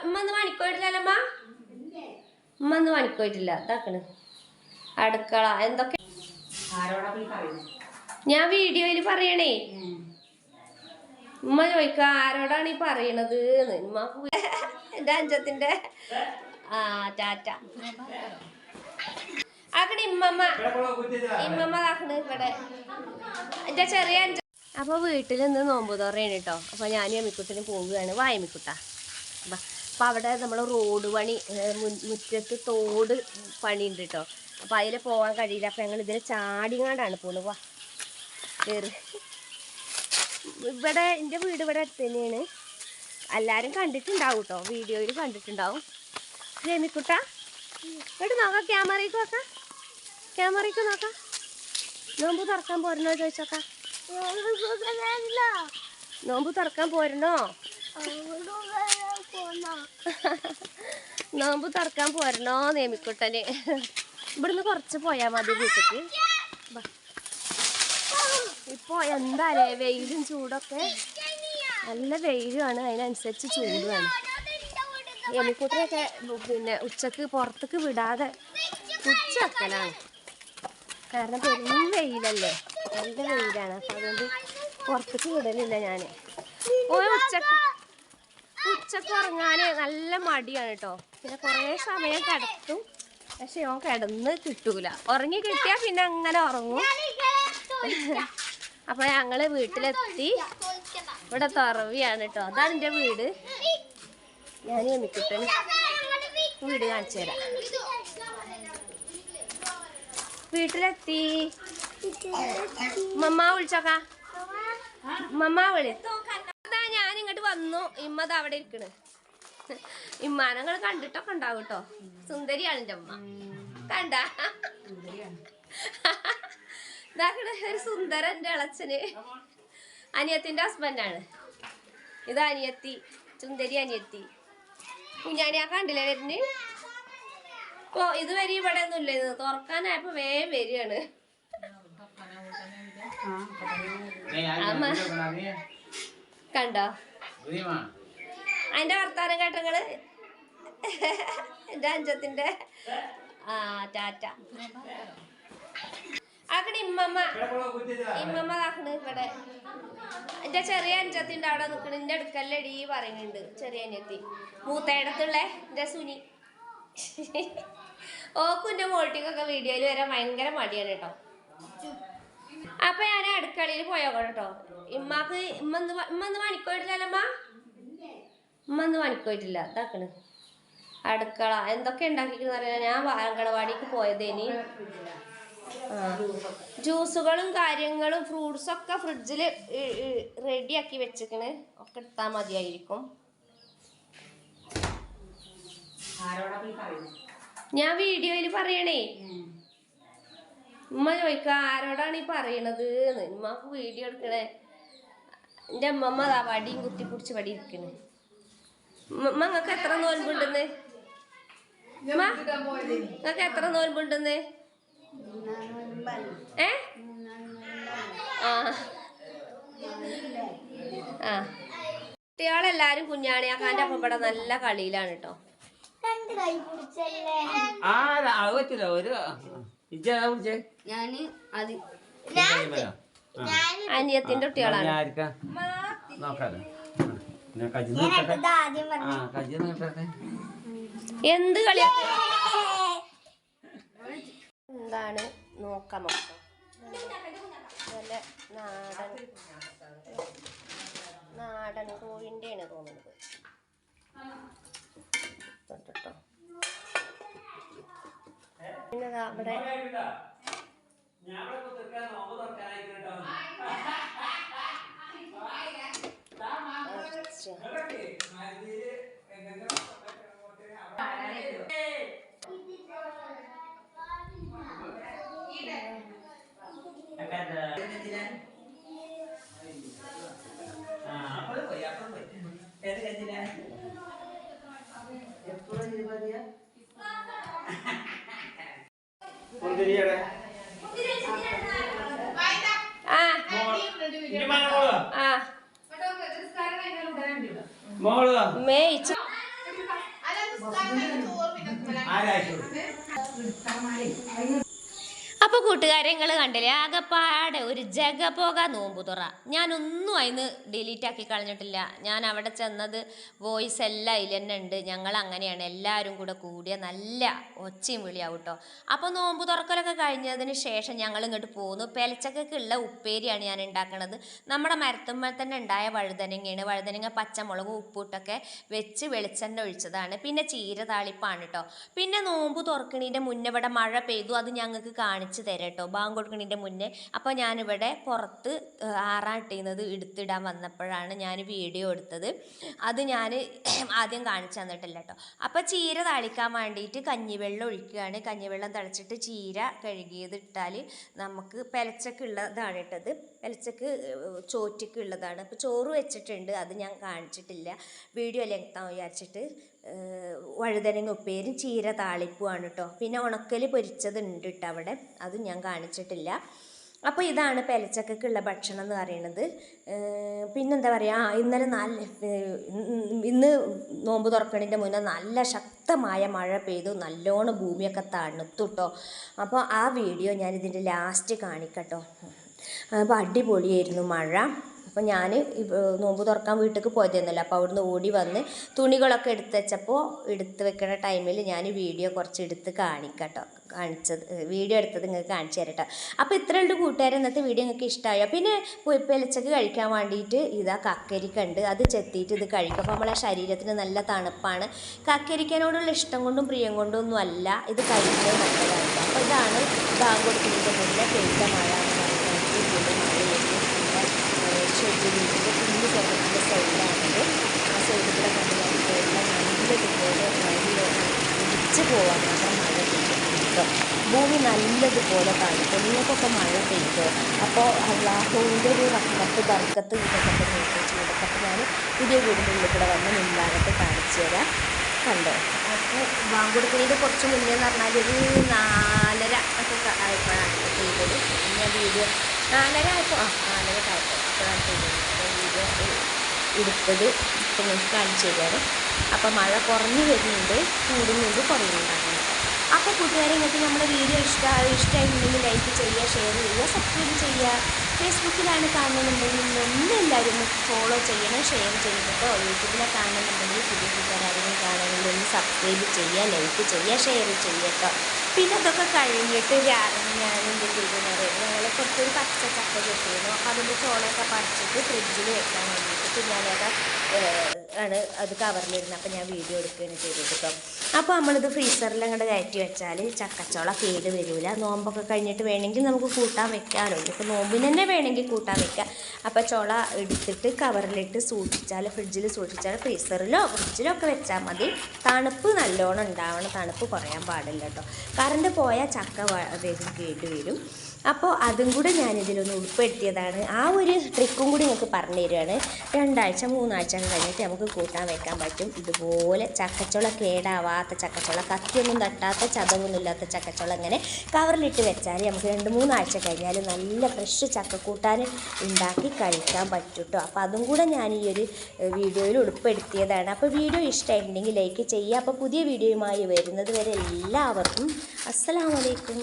ഇമ്മന്ന് പണിക്കോയിട്ടില്ലമ്മ ഇമ്മന്ന് പണിക്കോയിട്ടില്ല ഇതാക്കണ് അടുക്കള എന്തൊക്കെ ഞാൻ വീഡിയോയില് പറയണേ ഉമ്മ ചോദിക്ക ആരോടാണ് ഈ പറയണത് ഉമ്മക്ക് എന്റെ അഞ്ചത്തിന്റെ ടാറ്റ ആക്കണ ഇമ്മമ്മ ആക്കണ് ഇവിടെ എന്റെ ചെറിയ അഞ്ച. അപ്പൊ വീട്ടിൽ നിന്ന് നോമ്പ് തുറയാണ് കേട്ടോ. അപ്പൊ ഞാൻ അമ്മിക്കുട്ടിന് പോവുകയാണ്. വായമിക്കുട്ട അപ്പൊ അവിടെ നമ്മൾ റോഡ് പണി മുറ്റത്ത് തോട് പണിയുണ്ട് കേട്ടോ. അപ്പൊ അതിൽ പോകാൻ കഴിയില്ല. അപ്പൊ ഞങ്ങൾ ഇതിൽ ചാടിങ്ങാണ്ടാണ് പോകുന്നത്. വാ കയറി. ഇവിടെ എൻ്റെ വീട് ഇവിടെ അടുത്ത് തന്നെയാണ്. എല്ലാവരും കണ്ടിട്ടുണ്ടാവും കേട്ടോ, വീഡിയോയിൽ കണ്ടിട്ടുണ്ടാവും. രമിക്കുട്ട ഇവിടെ നോക്കാം, ക്യാമറയ്ക്ക് നോക്കാം, ക്യാമറയ്ക്ക് നോക്കാം. നോമ്പ് തുറക്കാൻ പോരണോ ചോദിച്ചോക്കാം. നോമ്പ് തുറക്കാൻ പോരണോ? നോമ്പ് തുറക്കാൻ പോരണോ രമിക്കുട്ടന്? ഇവിടുന്ന് കുറച്ച് പോയാൽ മതി വീട്ടിക്ക്. ഇപ്പൊ എന്താലേ വെയിലും ചൂടൊക്കെ, നല്ല വെയിലുമാണ്, അതിനനുസരിച്ച് ചൂടുമാണ്. എലിക്കുട്ടിനൊക്കെ പിന്നെ ഉച്ചക്ക് പുറത്തേക്ക് വിടാതെ ഉച്ചക്കലാണ്. കാരണം പെരും വെയിലല്ലേ, നല്ല വെയിലാണ്. അപ്പം അതുകൊണ്ട് പുറത്തേക്ക് വിടലില്ല ഞാൻ. ഉച്ചക്ക് ഉറങ്ങാൻ നല്ല മടിയാണ് കേട്ടോ. പിന്നെ കുറേ സമയം കിടത്തും, പക്ഷെ ഓൻ കിടന്ന് കിട്ടൂല. ഉറങ്ങി കിട്ടിയാൽ പിന്നെ അങ്ങനെ ഉറങ്ങും. അപ്പൊ ഞങ്ങള് വീട്ടിലെത്തി. ഇവിടെ തുറവിയാണ് കേട്ടോ. അതാണ് എൻ്റെ വീട്. ഞാൻ എമ്മിക്കുട്ടന് വീട് കാണിച്ചു തരാം. വീട്ടിലെത്തി. മമ്മ വിളിച്ചോക്കാ, മമ്മ വിളി. അതാ ഞാൻ ഇങ്ങോട്ട് വന്നു. ഇമ്മത് അവിടെ ഇരിക്കണ്. ഇമ്മാനങ്ങൾ കണ്ടിട്ടൊക്കെ ഉണ്ടാവും കേട്ടോ. സുന്ദരിയാണ് എൻ്റെ അമ്മ. കണ്ട ഇതാക്കണ ഒരു സുന്ദരൻ എൻ്റെ ഇളച്ചന്. അനിയത്തിന്റെ ഹസ്ബൻഡാണ്. ഇത് അനിയത്തി, സുന്ദരി അനിയത്തി. കുഞ്ഞാണിയാ കണ്ടില്ലേ വരുന്ന്. ഇപ്പൊ ഇതുവരെ ഇവിടെ ഒന്നും ഇല്ല. ഇത് തുറക്കാനായപ്പോ വേഗം വരികയാണ്. കണ്ടോ അതിന്റെ വർത്താനം കേട്ടങ്ങള്? എന്റെ അഞ്ചത്തിന്റെ ടാറ്റ ആക്കണ ഇമ്മമ്മ ആക്കണ് ഇവിടെ. എന്റെ ചെറിയ അഞ്ചത്തിന്റെ അവിടെ നിക്കണ്. എന്റെ അടുക്കല്ലടി പറയുന്നുണ്ട് ചെറിയ അനിയത്തി. മൂത്തയിടത്തുള്ള എന്റെ സുനി. ഓക്കുന്റെ മോൾട്ടിക്കൊക്കെ വീഡിയോയിൽ വരാൻ ഭയങ്കര മടിയാണ് കേട്ടോ. അപ്പൊ ഞാൻ അടുക്കളയിൽ പോയോക്കാം കേട്ടോ. ഇമ്മന്ന് പണിക്കോയിട്ടില്ലമ്മ ഇമ്മന്ന് പണിക്കോയിട്ടില്ല ഇതാക്കണ് അടുക്കള എന്തൊക്കെ ഉണ്ടാക്കിക്കുന്ന അറിയാം. ഞാൻ അങ്കണവാടിക്ക് പോയതേനി. ജ്യൂസുകളും കാര്യങ്ങളും ഫ്രൂട്ട്സൊക്കെ ഫ്രിഡ്ജിൽ റെഡിയാക്കി വെച്ചിക്കണ്. ഒക്കെ എടുത്താൽ മതിയായിരിക്കും. ഞാൻ വീഡിയോയിൽ പറയണേ. ഉമ്മ ചോദിക്ക ആരോടാണ് ഈ പറയണത് ഉമ്മക്ക് വീഡിയോ എടുക്കണേ. എൻ്റെ അമ്മമ്മ അതാ വടിയും കുത്തി പിടിച്ച് വടി ഇരിക്കണ്. ഉമ്മ നിങ്ങൾക്ക് എത്ര നോൻപുണ്ടെന്ന്? നിങ്ങൾക്ക് എത്ര നോൻപുണ്ടെന്ന്? കുട്ടികളെല്ലാരും കുഞ്ഞാണിയാക്കാൻ്റെ അപ്പം ഇവിടെ നല്ല കളിയിലാണ് കേട്ടോ. അനിയത്തിന്റെ കുട്ടികളാണ്. എന്ത് കളിയാ എന്താണ് നോക്കാം. നല്ല നാടൻ കോഴിൻ്റെയാണ് തോന്നുന്നത് കേട്ടോ. പിന്നെ അവിടെ അപ്പോൾ കൂട്ടുകാരെ നിങ്ങൾ കണ്ടില്ലേ ആകെപ്പാടെ ഒരു ജഗപോക നോമ്പ് തുറ. ഞാനൊന്നും അതിന് ഡിലീറ്റ് ആക്കി കളഞ്ഞിട്ടില്ല. ഞാൻ അവിടെ ചെന്നത് വോയിസ് എല്ലാം അതിൽ തന്നെ ഉണ്ട്. ഞങ്ങൾ അങ്ങനെയാണ് എല്ലാവരും കൂടെ കൂടിയ നല്ല ഒച്ചയും വിളിയാവും കേട്ടോ. അപ്പോൾ നോമ്പ് തുറക്കലൊക്കെ കഴിഞ്ഞതിന് ശേഷം ഞങ്ങൾ ഇങ്ങോട്ട് പോന്നു. പെലച്ചക്കുള്ള ഉപ്പേരിയാണ് ഞാൻ ഉണ്ടാക്കുന്നത്. നമ്മുടെ മരത്തുമ്മൽ തന്നെ ഉണ്ടായ വഴുതനങ്ങയാണ്. വഴുതനങ്ങ പച്ചമുളക് ഉപ്പിട്ടൊക്കെ വെച്ച് വെളിച്ചെണ്ണ ഒഴിച്ചതാണ്. പിന്നെ ചീര താളിപ്പാണ് കേട്ടോ. പിന്നെ നോമ്പ് തുറക്കണീൻ്റെ മുന്നേ ഇവിടെ മഴ പെയ്തു. അത് ഞങ്ങൾക്ക് കാണിച്ചു തരാം കേട്ടോ, ബാങ്ക് കൊടുക്കണതിൻ്റെ മുന്നേ. അപ്പോൾ ഞാനിവിടെ പുറത്ത് ആറാട്ടിന്നത് എടുത്തിടാൻ വന്നപ്പോഴാണ് ഞാൻ വീഡിയോ എടുത്തത്. അത് ഞാൻ ആദ്യം കാണിച്ചു തന്നിട്ടില്ല കേട്ടോ. അപ്പോൾ ചീര താളിക്കാൻ വേണ്ടിയിട്ട് കഞ്ഞിവെള്ളം ഒഴിക്കുകയാണ്. കഞ്ഞിവെള്ളം തിളച്ചിട്ട് ചീര കഴുകിയത് ഇട്ടാൽ നമുക്ക് പെലച്ചക്കുള്ളതാണ് ഇട്ടത്. പെലച്ചക്ക് ചോറ്റക്ക് ഉള്ളതാണ്. അപ്പോൾ ചോറ് വെച്ചിട്ടുണ്ട്, അത് ഞാൻ കാണിച്ചിട്ടില്ല, വീഡിയോ ലെങ്താവും വിചാരിച്ചിട്ട്. വഴുതനങ്ങ ഉപ്പേരും ചീര താളിപ്പുമാണ് കേട്ടോ. പിന്നെ ഉണക്കൽ പൊരിച്ചത് ഉണ്ട് കേട്ടോ അവിടെ, അതും ഞാൻ കാണിച്ചിട്ടില്ല. അപ്പോൾ ഇതാണ് പെലച്ചക്കുള്ള ഭക്ഷണം എന്ന് പറയുന്നത്. പിന്നെന്താ പറയുക, ഇന്ന് നോമ്പ് തുറക്കണതിൻ്റെ മുന്നേ നല്ല ശക്തമായ മഴ പെയ്തു, നല്ലോണം ഭൂമിയൊക്കെ തണുത്തു കേട്ടോ. അപ്പോൾ ആ വീഡിയോ ഞാൻ ഇതിൻ്റെ ലാസ്റ്റ് കാണിക്കട്ടോ. അപ്പോൾ അടിപൊളിയായിരുന്നു മഴ. അപ്പോൾ ഞാൻ നോമ്പ് തുറക്കാൻ വീട്ടിലേക്ക് പോയതെന്നല്ലോ. അപ്പോൾ അവിടുന്ന് ഓടി വന്ന് തുണികളൊക്കെ എടുത്ത് വെക്കുന്ന ടൈമിൽ ഞാൻ വീഡിയോ കുറച്ച് എടുത്ത് വീഡിയോ എടുത്തത് നിങ്ങൾക്ക് കാണിച്ചു തരട്ടോ. അപ്പോൾ ഇത്രയുള്ള കൂട്ടുകാരെ ഇന്നത്തെ വീഡിയോ നിങ്ങൾക്ക് ഇഷ്ടമായോ? പിന്നെ പെലച്ചക്ക് കഴിക്കാൻ വേണ്ടിയിട്ട് ഇതാ കക്കരിക്കുണ്ട്, അത് ചെത്തിയിട്ട് ഇത് കഴിക്കും. അപ്പോൾ നമ്മളെ ശരീരത്തിന് നല്ല തണുപ്പാണ്. കക്കരിക്കനോടുള്ള ഇഷ്ടം കൊണ്ടും പ്രിയം കൊണ്ടും ഒന്നും അല്ല, ഇത് കഴിക്കുന്നത് നല്ലതാണ്. അപ്പോൾ ഇതാണ് ബാങ്ക് കൊടുക്കുന്നതിൻ്റെ മുന്നേ പെയ്ത മഴ എന്ന് പറയുന്നത്. വീടിൻ്റെ കുഞ്ഞു സ്വർണ്ണത്തിൻ്റെ സൈഡിലാണത്. ആ സൈഡിൽ കൂടെ കണ്ട് വെള്ളം നല്ലതുപോലെ ഒലിച്ച് പോകാൻ മാത്രം മഴ പെയ്യുന്നുണ്ടോ. ഭൂമി നല്ലതുപോലെ തണുത്തു. നിങ്ങൾക്കൊക്കെ മഴ പെയ്തോ? അപ്പോൾ അള്ളാഹുവിൻ്റെ ഒരു റഹ്മത്ത് ബർക്കത്ത് ഇതൊക്കെ നിർദ്ദേശിച്ചു കൊടുക്കും. അപ്പോൾ ഞാൻ പുതിയ വീടിൻ്റെ ഉള്ളിൽ കൂടെ വന്ന് മുൻഭാഗത്ത് കാണിച്ചു തരാം. കണ്ടോ? അപ്പോൾ ബാങ്ക് കൊടുക്കുന്നതിൻ്റെ കുറച്ച് മുന്നേ എന്ന് പറഞ്ഞാൽ ഒരു 4:30 ഒക്കെ ആയപ്പോഴാണ് ചെയ്തത്. ഞാൻ വീഡിയോ 4:30 ആയപ്പോൾ 4:30 ആയപ്പോൾ അപ്പോഴാണ് ചെയ്തത്. വീഡിയോ എടുത്തത് ഇപ്പം നിങ്ങൾക്ക് കാണിച്ചു തരാറ്. അപ്പോൾ മഴ കുറഞ്ഞു വരുന്നുണ്ട്, കൂടുന്നുണ്ട്, കുറയുന്നുണ്ടാകും. അപ്പോൾ കൂട്ടുകാരെ, നിങ്ങൾക്ക് നമ്മുടെ വീഡിയോ ഇഷ്ടമായിട്ടുണ്ടെങ്കിൽ ലൈക്ക് ചെയ്യുക, ഷെയർ ചെയ്യുക, സബ്സ്ക്രൈബ് ചെയ്യുക. ഫേസ്ബുക്കിലാണ് കാണുന്നുണ്ടെങ്കിൽ ഒന്ന് എല്ലാവരും ഒന്ന് ഫോളോ ചെയ്യണം, ഷെയർ ചെയ്യട്ടോ. യൂട്യൂബിലാണ് കാണുന്നുണ്ടെങ്കിൽ പുതിയ കൂട്ടുകാരെങ്കിലും കാണുന്നുണ്ടെങ്കിൽ ഒന്ന് സബ്സ്ക്രൈബ് ചെയ്യുക, ലൈക്ക് ചെയ്യുക, ഷെയർ ചെയ്യട്ടോ. പിന്നെ അതൊക്കെ കഴിഞ്ഞിട്ട് ഞാൻ എന്ത് ചെയ്തെന്ന് പറയുന്നത്, ഞങ്ങൾ കുറച്ചൊരു പച്ച ചക്ക കിട്ടിയിരുന്നു. അപ്പോൾ അതിൻ്റെ ചോളയൊക്കെ പറിച്ചിട്ട് ഫ്രിഡ്ജിൽ വെക്കാൻ വേണ്ടിയിട്ട് അത് കവറിലിരുന്ന്. അപ്പോൾ ഞാൻ വീഡിയോ എടുക്കുകയാണ് ചെയ്തത് കേട്ടോ. അപ്പോൾ നമ്മളിത് ഫ്രീസറിൽ അങ്ങോട്ട് കയറ്റി വെച്ചാൽ ചക്കച്ചോള കേട് വരില്ല. നോമ്പൊക്കെ കഴിഞ്ഞിട്ട് വേണമെങ്കിൽ നമുക്ക് കൂട്ടാൻ വെക്കാമല്ലോ. ഇപ്പോൾ നോമ്പിന് തന്നെ വേണമെങ്കിൽ കൂട്ടാൻ വെക്കാം. അപ്പോൾ ചോള എടുത്തിട്ട് കവറിലിട്ട് സൂക്ഷിച്ചാൽ, ഫ്രിഡ്ജിൽ സൂക്ഷിച്ചാൽ, ഫ്രീസറിലോ ഫ്രിഡ്ജിലോ ഒക്കെ വെച്ചാൽ മതി. തണുപ്പ് നല്ലോണം ഉണ്ടാവണം, തണുപ്പ് കുറയാൻ പാടില്ല കേട്ടോ. കറണ്ട് പോയാൽ ചക്ക വേഗം കേട് വരും. അപ്പോൾ അതും കൂടെ ഞാനിതിലൊന്ന് ഉൾപ്പെടുത്തിയതാണ്. ആ ഒരു ട്രിക്കും കൂടി നിങ്ങൾക്ക് പറഞ്ഞു തരികയാണ്. 2 ആഴ്ച 3 ആഴ്ച കഴിഞ്ഞിട്ട് നമുക്ക് കൂട്ടാൻ വെക്കാൻ പറ്റും. ഇതുപോലെ ചക്കച്ചുള കേടാവാത്ത ചക്കച്ചുള, കത്തിയൊന്നും തട്ടാത്ത ചതവൊന്നുമില്ലാത്ത ചക്കച്ചുള ഇങ്ങനെ കവറിലിട്ട് വെച്ചാൽ നമുക്ക് 2-3 ആഴ്ച കഴിഞ്ഞാൽ നല്ല ഫ്രഷ് ചക്കക്കൂട്ടാൻ ഉണ്ടാക്കി കഴിക്കാൻ പറ്റും കേട്ടോ. അപ്പോൾ അതും കൂടെ ഞാൻ ഈ ഒരു വീഡിയോയിൽ ഉൾപ്പെടുത്തിയതാണ്. അപ്പോൾ വീഡിയോ ഇഷ്ടമായിട്ടുണ്ടെങ്കിൽ ലൈക്ക് ചെയ്യുക. അപ്പോൾ പുതിയ വീഡിയോയുമായി വരുന്നത് വരെ എല്ലാവർക്കും അസ്സലാമു അലൈക്കും.